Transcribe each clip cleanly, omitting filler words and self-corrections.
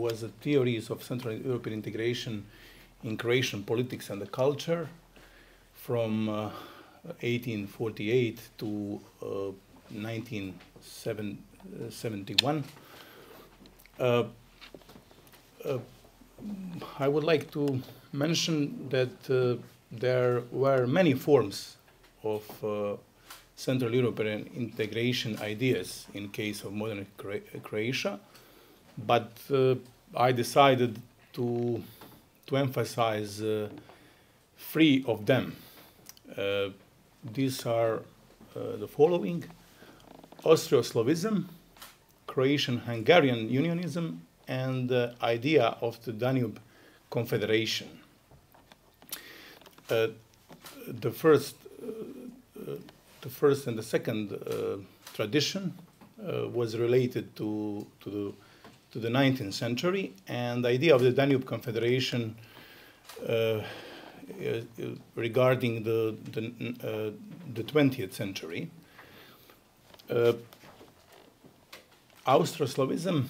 was Theories of Central European Integration in Croatian Politics and the Culture from 1848 to 1971. I would like to mention that there were many forms of Central European integration ideas in case of modern Croatia, but I decided to emphasize 3 of them. These are the following: Austro-Slavism, Croatian-Hungarian unionism, and the idea of the Danube Confederation. The first and the second tradition was related to the 19th century, and the idea of the Danube Confederation regarding the 20th century. Austro-Slavism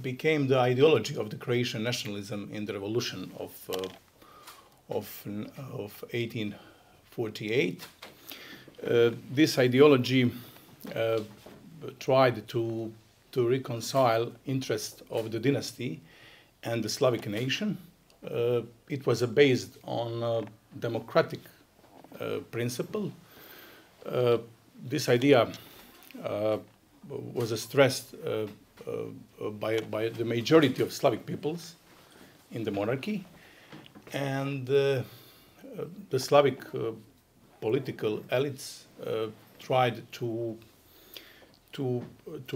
became the ideology of the Croatian nationalism in the revolution of 1848. This ideology tried to reconcile interests of the dynasty and the Slavic nation. It was based on a democratic principle. This idea was stressed by the majority of Slavic peoples in the monarchy, and the Slavic political elites tried to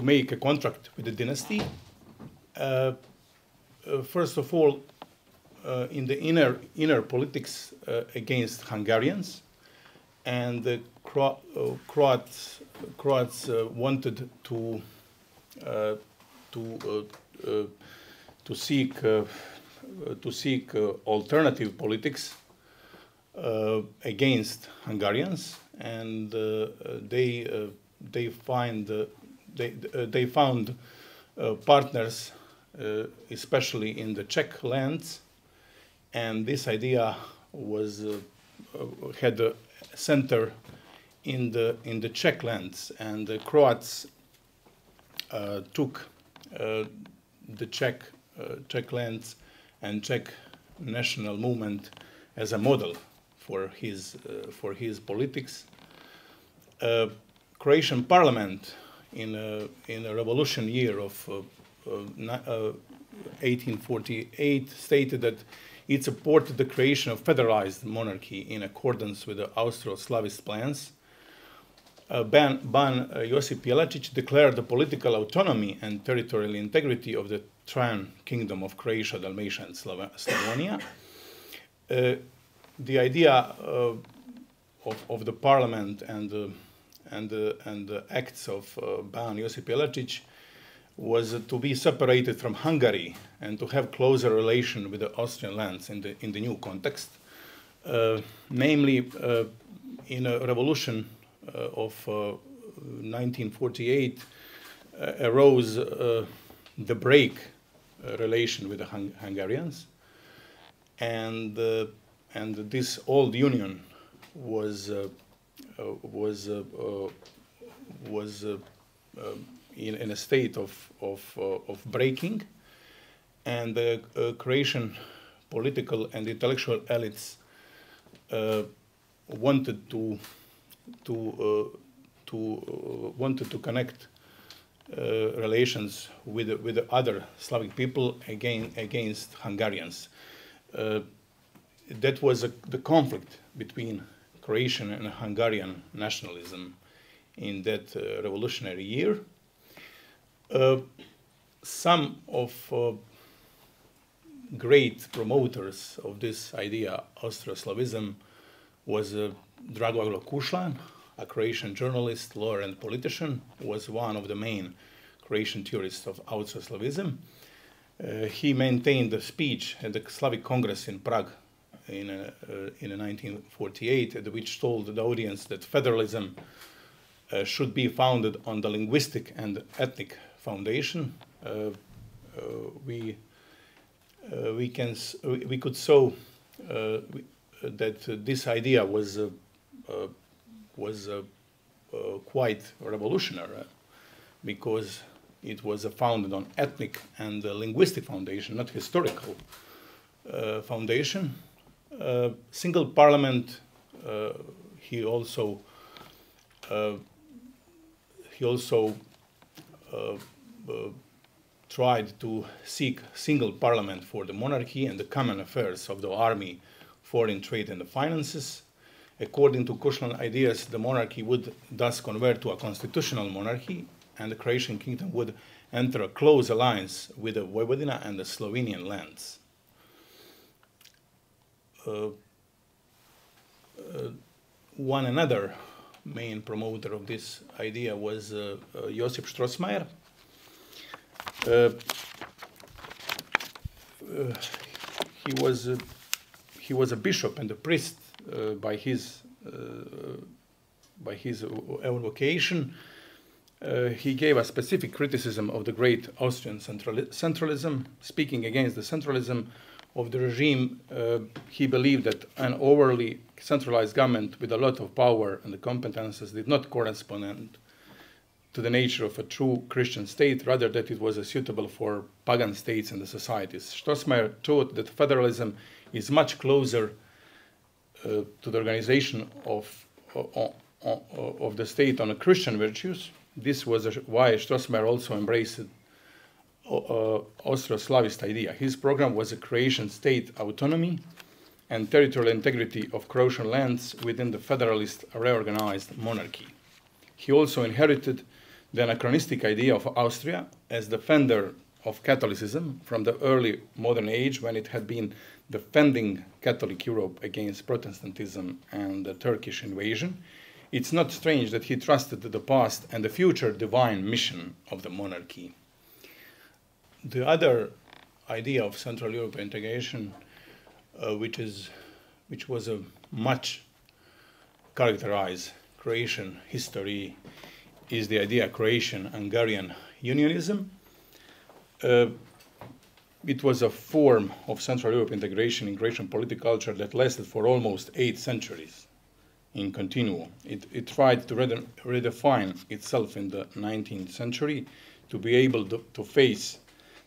make a contract with the dynasty. First of all, in the inner politics against Hungarians, and the Croats wanted to seek alternative politics against Hungarians, and they found partners, especially in the Czech lands, and this idea was had a center in the Czech lands, and the Croats took the Czech lands and Czech national movement as a model for his politics. Croatian parliament in a revolution year of 1848 stated that it supported the creation of federalized monarchy in accordance with the Austro-Slavist plans. Ban Josip Kljaić declared the political autonomy and territorial integrity of the Trine Kingdom of Croatia, Dalmatia, and Slavonia. The idea of the parliament and the acts of Ban Josip Kljaić was to be separated from Hungary and to have closer relation with the Austrian lands in the new context. Namely, in a revolution of 1948 arose the break relation with the Hungarians, and this old union was in a state of breaking, and the Croatian political and intellectual elites wanted to connect relations with the other Slavic people against Hungarians. That was the conflict between Croatian and Hungarian nationalism in that revolutionary year. Some of great promoters of this idea, Austro-Slavism, was Dragoje Kušlan, a Croatian journalist, lawyer, and politician, was one of the main Croatian theorists of Austro-Slavism. He maintained a speech at the Slavic Congress in Prague in 1948, which told the audience that federalism should be founded on the linguistic and ethnic foundation. We could show that this idea was quite revolutionary, because it was founded on ethnic and linguistic foundation, not historical foundation. Single parliament. He also tried to seek single parliament for the monarchy and the common affairs of the army, foreign trade, and the finances. According to Kushlan ideas, the monarchy would thus convert to a constitutional monarchy, and the Croatian kingdom would enter a close alliance with the Vojvodina and the Slovenian lands. One another main promoter of this idea was Josip Strossmayer. He was a bishop and a priest by his own vocation. He gave a specific criticism of the great Austrian centralism. Speaking against the centralism of the regime, he believed that an overly centralized government with a lot of power and the competences did not correspond to the nature of a true Christian state, rather that it was suitable for pagan states and the societies. Strossmayer thought that federalism is much closer to the organization of the state on Christian virtues. This was why Strossmayer also embraced Austro-Slavist idea. His program was a Croatian state autonomy and territorial integrity of Croatian lands within the federalist reorganized monarchy. He also inherited the anachronistic idea of Austria as defender of Catholicism from the early modern age, when it had been defending Catholic Europe against Protestantism and the Turkish invasion. It's not strange that he trusted the past and the future divine mission of the monarchy. The other idea of Central Europe integration, which was a much characterized Croatian history, is the idea of Croatian-Hungarian unionism. It was a form of Central Europe integration in Croatian political culture that lasted for almost 8 centuries in continuo. It tried to redefine itself in the 19th century to be able to face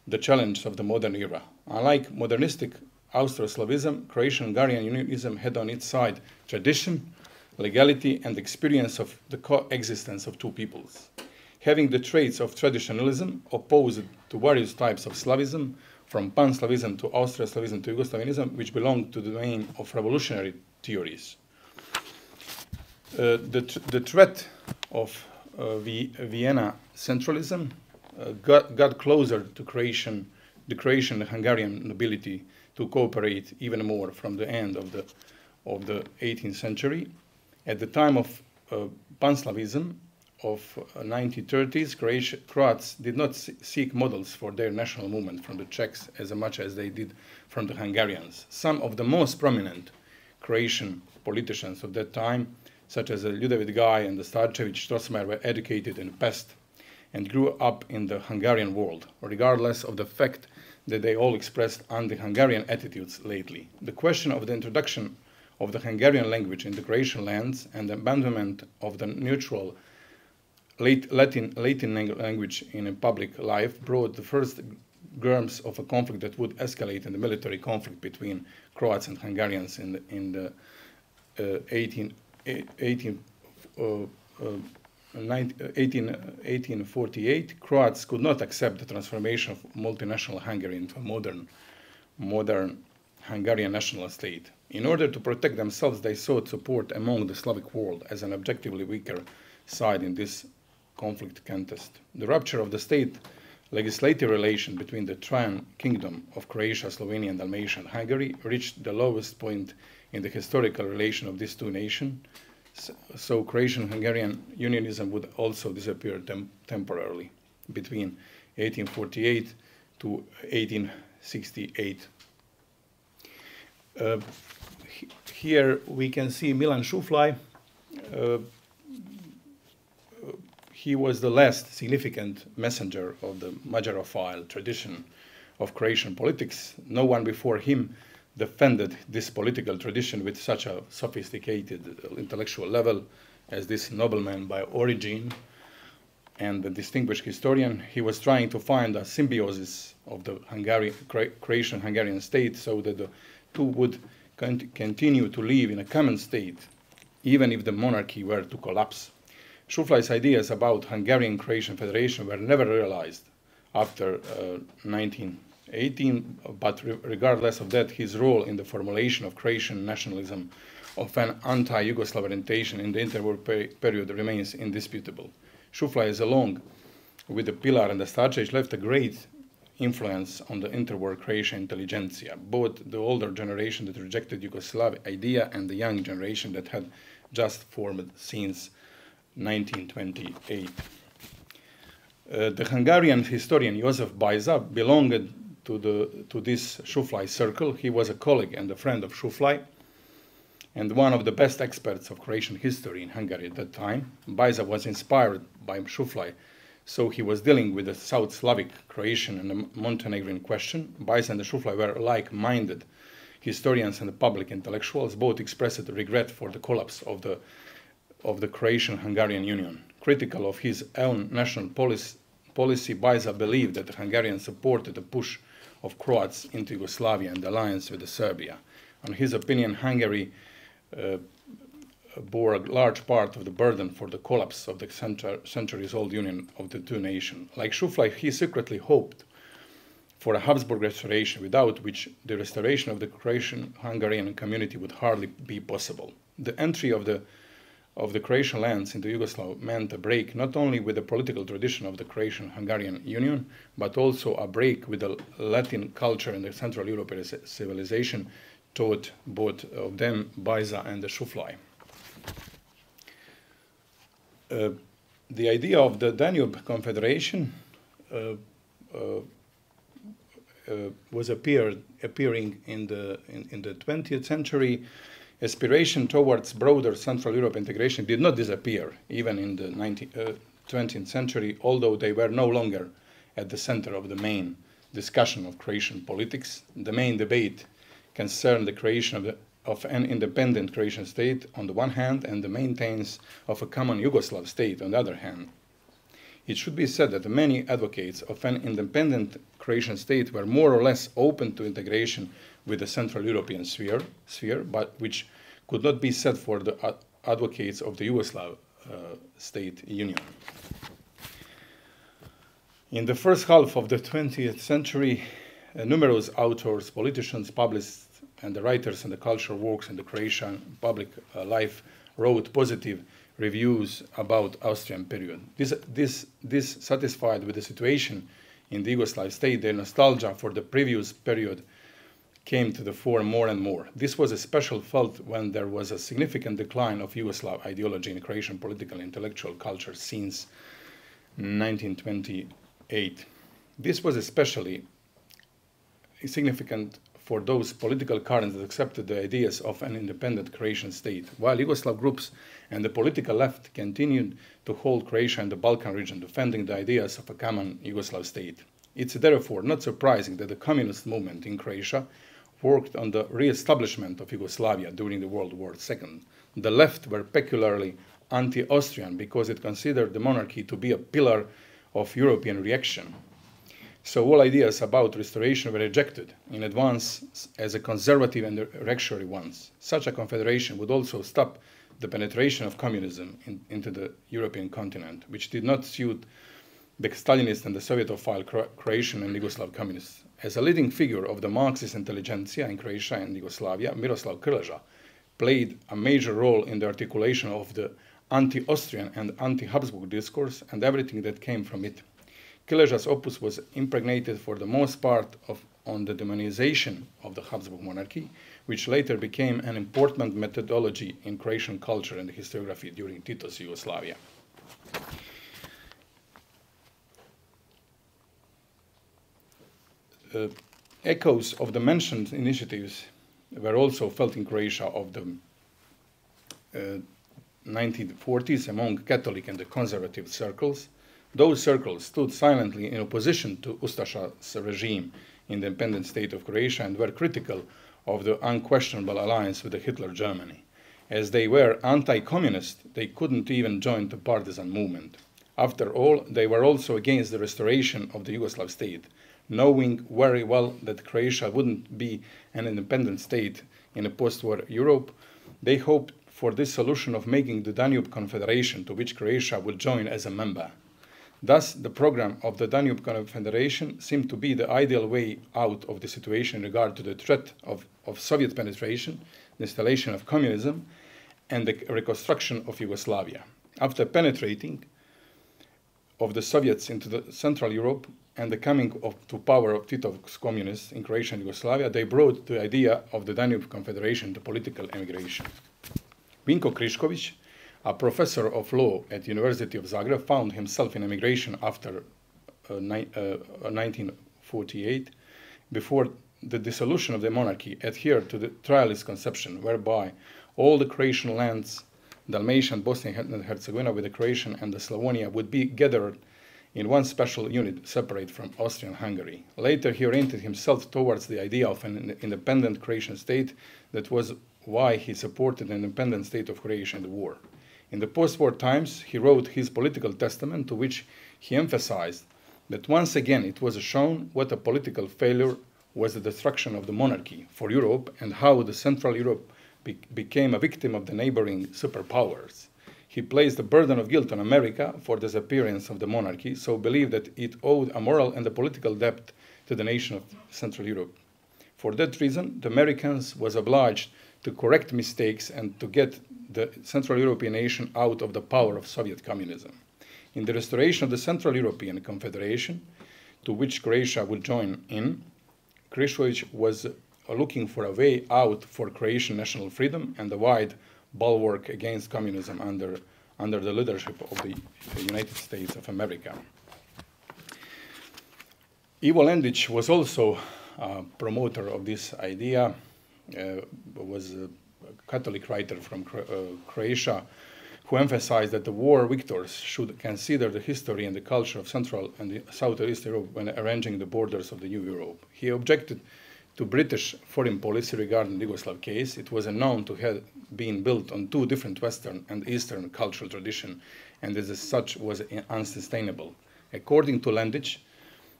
the challenge of the modern era. Unlike modernistic Austro-Slavism, Croatian-Hungarian unionism had on its side tradition, legality, and experience of the coexistence of two peoples. Having the traits of traditionalism opposed to various types of Slavism, from Pan-Slavism to Austro-Slavism to Yugoslavianism, which belonged to the domain of revolutionary theories. The threat of Vienna centralism got closer to the Croatian and Hungarian nobility to cooperate even more from the end of the 18th century. At the time of Pan-Slavism of 1930s, Croats did not seek models for their national movement from the Czechs as much as they did from the Hungarians. Some of the most prominent Croatian politicians of that time, such as Ljudevit Gaj and the Starčević Strossmayer, were educated in Pest and grew up in the Hungarian world, regardless of the fact that they all expressed anti-Hungarian attitudes lately. The question of the introduction of the Hungarian language in the Croatian lands and the abandonment of the neutral Latin language in public life brought the first germs of a conflict that would escalate in the military conflict between Croats and Hungarians in the 1848. Croats could not accept the transformation of multinational Hungary into a modern Hungarian national state. In order to protect themselves, they sought support among the Slavic world as an objectively weaker side in this conflict contest. The rupture of the state legislative relation between the Trian Kingdom of Croatia, Slovenia, and Dalmatia and Hungary reached the lowest point in the historical relation of these two nations, so Croatian-Hungarian unionism would also disappear temporarily between 1848 to 1868. Here we can see Milan Šuflaj. he was the last significant messenger of the Magyarophile tradition of Croatian politics. No one before him defended this political tradition with such a sophisticated intellectual level as this nobleman by origin and the distinguished historian. He was trying to find a symbiosis of the Croatian-Hungarian state so that the two would continue to live in a common state, even if the monarchy were to collapse. Šuflaj's ideas about Hungarian-Croatian Federation were never realized after 1918, but regardless of that, his role in the formulation of Croatian nationalism of an anti-Yugoslav orientation in the interwar period remains indisputable. Šuflaj, along with the Pilar and the Starčević, left a great influence on the interwar Croatian intelligentsia, both the older generation that rejected Yugoslav idea and the young generation that had just formed since 1928. The Hungarian historian Josef Bajza belonged to this Šuflaj circle. He was a colleague and a friend of Šuflaj, and one of the best experts of Croatian history in Hungary at that time. Bajza was inspired by Šuflaj, so he was dealing with the South Slavic, Croatian, and the Montenegrin question. Bajza and Šuflaj were like-minded historians and public intellectuals. Both expressed regret for the collapse of the Croatian-Hungarian Union. Critical of his own national policy, Bajza believed that the Hungarians supported the push of Croats into Yugoslavia and the alliance with Serbia. In his opinion, Hungary bore a large part of the burden for the collapse of the centuries-old union of the two nations. Like Šuflaj, he secretly hoped for a Habsburg restoration, without which the restoration of the Croatian-Hungarian community would hardly be possible. The entry of the Croatian lands into Yugoslavia meant a break not only with the political tradition of the Croatian-Hungarian Union, but also a break with the Latin culture and the Central European civilization taught both of them, Bajza and the Šuflaj. The idea of the Danube Confederation was appearing in the 20th century. Aspiration towards broader Central Europe integration did not disappear even in the 20th century, although they were no longer at the center of the main discussion of Croatian politics. The main debate concerned the creation of an independent Croatian state on the one hand and the maintenance of a common Yugoslav state on the other hand. It should be said that many advocates of an independent Croatian state were more or less open to integration with the Central European sphere, but which could not be said for the advocates of the Yugoslav state union. In the first half of the 20th century, numerous authors, politicians, publicists, and the writers and the cultural works in the Croatian public life wrote positive reviews about Austrian period. This satisfied with the situation in the Yugoslav state, their nostalgia for the previous period came to the fore more and more. This was especially felt when there was a significant decline of Yugoslav ideology in Croatian political and intellectual culture since 1928. This was especially significant for those political currents that accepted the ideas of an independent Croatian state, while Yugoslav groups and the political left continued to hold Croatia and the Balkan region, defending the ideas of a common Yugoslav state. It's therefore not surprising that the communist movement in Croatia worked on the re-establishment of Yugoslavia during the World War II. The left were peculiarly anti-Austrian because it considered the monarchy to be a pillar of European reaction. So all ideas about restoration were rejected in advance as a conservative and reactionary ones. Such a confederation would also stop the penetration of communism into the European continent, which did not suit the Stalinist and the Sovietophile Croatian and Yugoslav communists. As a leading figure of the Marxist intelligentsia in Croatia and Yugoslavia, Miroslav Kljaić played a major role in the articulation of the anti-Austrian and anti-Habsburg discourse and everything that came from it. Kljaić's opus was impregnated for the most part on the demonization of the Habsburg monarchy, which later became an important methodology in Croatian culture and historiography during Tito's Yugoslavia. Echoes of the mentioned initiatives were also felt in Croatia of the 1940s among Catholic and the conservative circles. Those circles stood silently in opposition to Ustasha's regime in the independent state of Croatia and were critical of the unquestionable alliance with the Hitler Germany. As they were anti-communist, they couldn't even join the partisan movement. After all, they were also against the restoration of the Yugoslav state, knowing very well that Croatia wouldn't be an independent state in a post-war Europe. They hoped for this solution of making the Danube Confederation, to which Croatia would join as a member. Thus, the program of the Danube Confederation seemed to be the ideal way out of the situation in regard to the threat of Soviet penetration, the installation of communism, and the reconstruction of Yugoslavia. After penetrating of the Soviets into Central Europe and the coming to power of Tito's communists in Croatia and Yugoslavia, they brought the idea of the Danube Confederation to political emigration. Vinko Krišković, a professor of law at the University of Zagreb, found himself in emigration after 1948. Before the dissolution of the monarchy, adhered to the trialist conception whereby all the Croatian lands, Dalmatia and Bosnia and Herzegovina with the Croatian and the Slavonia, would be gathered in one special unit separate from Austrian Hungary. Later, he oriented himself towards the idea of an independent Croatian state. That was why he supported an independent state of Croatia in the war. In the post-war times, he wrote his political testament, to which he emphasized that once again it was shown what a political failure was the destruction of the monarchy for Europe and how the Central Europe became a victim of the neighboring superpowers. He placed the burden of guilt on America for the disappearance of the monarchy, so believed that it owed a moral and a political debt to the nation of Central Europe. For that reason, the Americans was obliged to correct mistakes and to get the Central European nation out of the power of Soviet communism. In the restoration of the Central European Confederation, to which Croatia would join in, Krišković was looking for a way out for Croatian national freedom and a wide bulwark against communism under the leadership of the United States of America. Ivo Lendić was also a promoter of this idea, was a Catholic writer from Croatia, who emphasized that the war victors should consider the history and the culture of Central and Southeast Europe when arranging the borders of the new Europe. He objected to British foreign policy regarding the Yugoslav case. It was known to have been built on two different Western and Eastern cultural traditions, and as such was unsustainable. According to Lendić,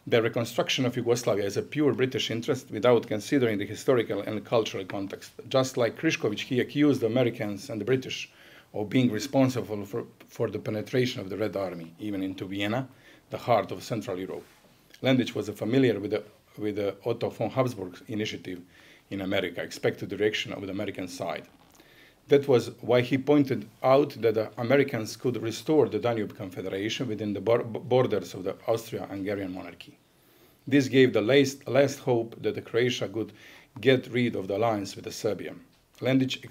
the reconstruction of Yugoslavia is a pure British interest without considering the historical and cultural context. Just like Krišković, he accused the Americans and the British of being responsible for the penetration of the Red Army, even into Vienna, the heart of Central Europe. Lendić was familiar with the Otto von Habsburg initiative in America, expected direction of the American side. That was why he pointed out that the Americans could restore the Danube Confederation within the borders of the Austro-Hungarian monarchy. This gave the last hope that the Croatia could get rid of the alliance with Serbia. Lendić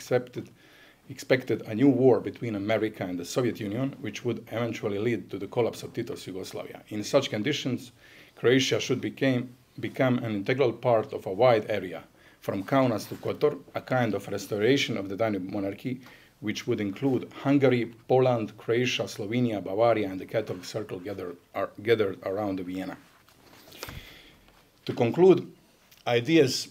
expected a new war between America and the Soviet Union, which would eventually lead to the collapse of Tito's Yugoslavia. In such conditions, Croatia should become an integral part of a wide area, from Kaunas to Kotor, a kind of restoration of the Danube monarchy, which would include Hungary, Poland, Croatia, Slovenia, Bavaria, and the Catholic circle gathered around Vienna. To conclude, ideas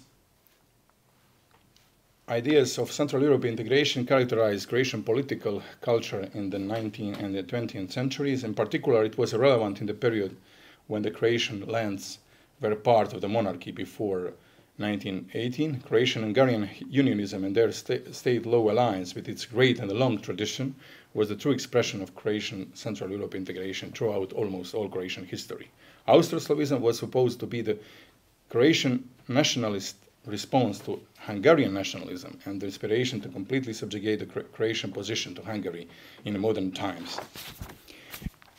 of Central Europe integration characterized Croatian political culture in the 19th and the 20th centuries. In particular, it was relevant in the period when the Croatian lands were part of the monarchy before 1918. Croatian-Hungarian unionism and their state law alliance, with its great and long tradition, was the true expression of Croatian Central Europe integration throughout almost all Croatian history. Austro-Slavism was supposed to be the Croatian nationalist response to Hungarian nationalism and the inspiration to completely subjugate the Croatian position to Hungary in modern times.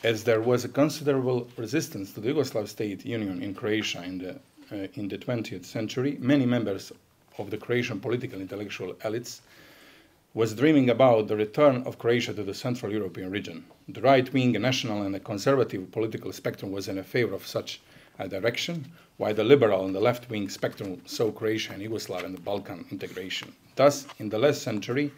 As there was a considerable resistance to the Yugoslav state union in Croatia in the 20th century, many members of the Croatian political intellectual elites was dreaming about the return of Croatia to the Central European region. The right-wing, national, and the conservative political spectrum was in favor of such a direction, while the liberal and the left-wing spectrum saw Croatia and Yugoslavia and the Balkan integration. Thus, in the last century,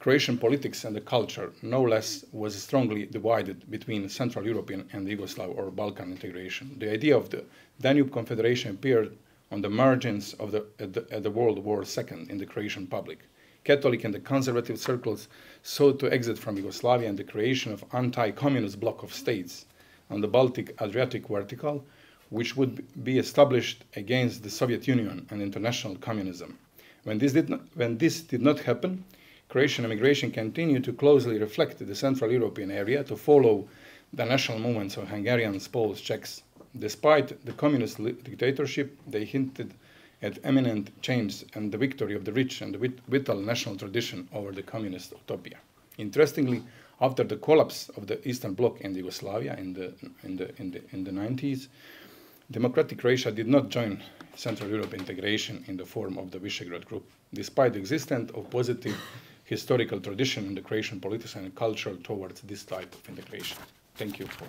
Croatian politics and the culture, no less, was strongly divided between Central European and Yugoslav or Balkan integration. The idea of the Danube Confederation appeared on the margins of the World War II in the Croatian public. Catholic and the conservative circles sought to exit from Yugoslavia and the creation of anti-communist bloc of states on the Baltic-Adriatic vertical, which would be established against the Soviet Union and international communism. When this did not happen, Croatian immigration continued to closely reflect the Central European area to follow the national movements of Hungarians, Poles, Czechs. Despite the communist dictatorship, they hinted at imminent change and the victory of the rich and the vital national tradition over the communist utopia. Interestingly, after the collapse of the Eastern Bloc in Yugoslavia in the 90s, democratic Croatia did not join Central Europe integration in the form of the Visegrad Group, despite the existence of positive historical tradition in the Croatian politics and culture towards this type of integration. Thank you for